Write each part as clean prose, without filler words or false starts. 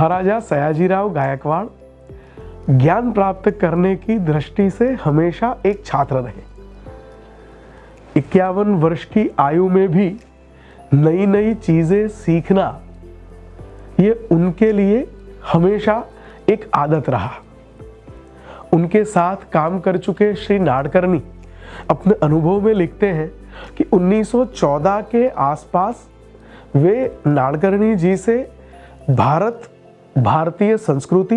महाराजा सयाजीराव गायकवाड़ ज्ञान प्राप्त करने की दृष्टि से हमेशा एक छात्र रहे। 51 वर्ष की आयु में भी नई नई चीजें सीखना ये उनके लिए हमेशा एक आदत रहा। उनके साथ काम कर चुके श्री नाडकर्णी अपने अनुभव में लिखते हैं कि 1914 के आसपास वे नाडकर्णी जी से भारतीय संस्कृति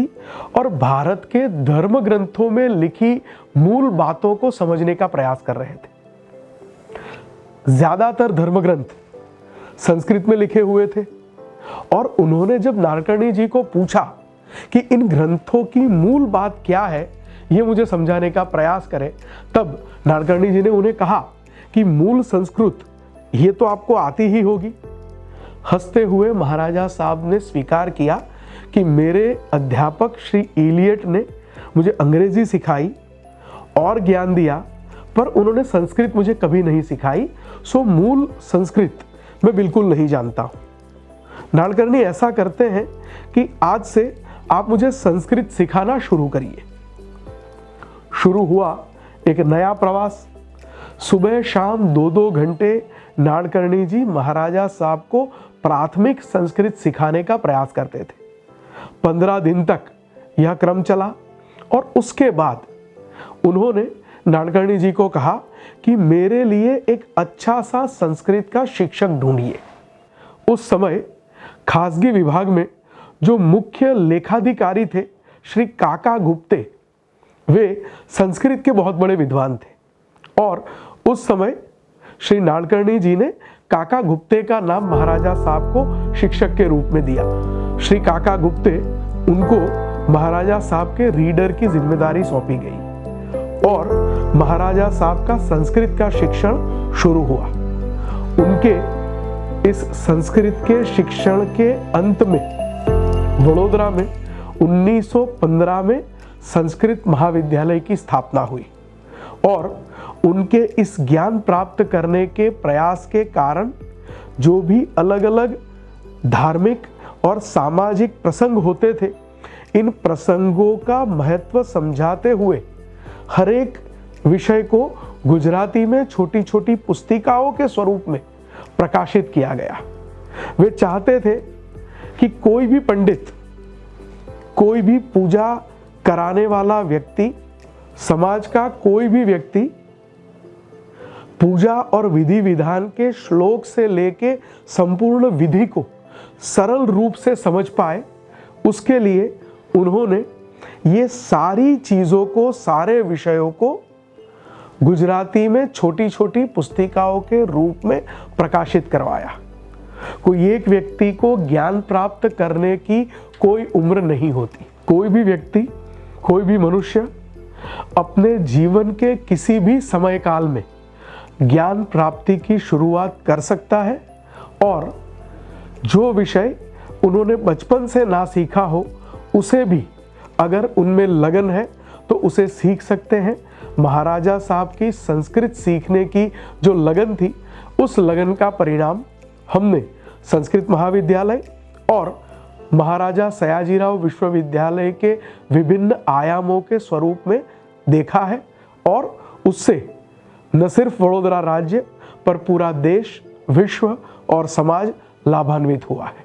और भारत के धर्म ग्रंथों में लिखी मूल बातों को समझने का प्रयास कर रहे थे। ज्यादातर धर्म ग्रंथ संस्कृत में लिखे हुए थे और उन्होंने जब नाडकर्णी जी को पूछा कि इन ग्रंथों की मूल बात क्या है, ये मुझे समझाने का प्रयास करें, तब नाडकर्णी जी ने उन्हें कहा कि मूल संस्कृत ये तो आपको आती ही होगी। हंसते हुए महाराजा साहब ने स्वीकार किया कि मेरे अध्यापक श्री इलियट ने मुझे अंग्रेजी सिखाई और ज्ञान दिया, पर उन्होंने संस्कृत मुझे कभी नहीं सिखाई, सो मूल संस्कृत मैं बिल्कुल नहीं जानता हूं। नाडकर्णी ऐसा करते हैं कि आज से आप मुझे संस्कृत सिखाना शुरू करिए। शुरू हुआ एक नया प्रवास। सुबह शाम 2-2 घंटे नाडकर्णी जी महाराजा साहब को प्राथमिक संस्कृत सिखाने का प्रयास करते थे। 15 दिन तक यह क्रम चला और उसके बाद उन्होंने नाडकर्णी जी को कहा कि मेरे लिए एक अच्छा सा संस्कृत का शिक्षक ढूंढिए। उस समय खासगी विभाग में जो मुख्य लेखाधिकारी थे श्री काका गुप्ते, वे संस्कृत के बहुत बड़े विद्वान थे और उस समय श्री नाडकर्णी जी ने काका गुप्ते का नाम महाराजा साहब को शिक्षक के रूप में दिया। श्री काका गुप्ते, उनको महाराजा साहब के रीडर की जिम्मेदारी सौंपी गई और महाराजा साहब का संस्कृत का शिक्षण शुरू हुआ। उनके इस संस्कृत के शिक्षण के अंत में वडोदरा में 1915 में संस्कृत महाविद्यालय की स्थापना हुई और उनके इस ज्ञान प्राप्त करने के प्रयास के कारण जो भी अलग अलग धार्मिक और सामाजिक प्रसंग होते थे, इन प्रसंगों का महत्व समझाते हुए हर एक विषय को गुजराती में छोटी छोटी पुस्तिकाओं के स्वरूप में प्रकाशित किया गया। वे चाहते थे कि कोई भी पंडित, कोई भी पूजा कराने वाला व्यक्ति, समाज का कोई भी व्यक्ति पूजा और विधि विधान के श्लोक से लेके संपूर्ण विधि को सरल रूप से समझ पाए। उसके लिए उन्होंने ये सारी चीजों को, सारे विषयों को गुजराती में छोटी छोटी पुस्तिकाओं के रूप में प्रकाशित करवाया। कोई एक व्यक्ति को ज्ञान प्राप्त करने की कोई उम्र नहीं होती। कोई भी व्यक्ति, कोई भी मनुष्य अपने जीवन के किसी भी समय काल में ज्ञान प्राप्ति की शुरुआत कर सकता है और जो विषय उन्होंने बचपन से ना सीखा हो, उसे भी अगर उनमें लगन है तो उसे सीख सकते हैं। महाराजा साहब की संस्कृत सीखने की जो लगन थी, उस लगन का परिणाम हमने संस्कृत महाविद्यालय और महाराजा सयाजीराव विश्वविद्यालय के विभिन्न आयामों के स्वरूप में देखा है और उससे न सिर्फ वडोदरा राज्य पर पूरा देश, विश्व और समाज लाभान्वित हुआ है।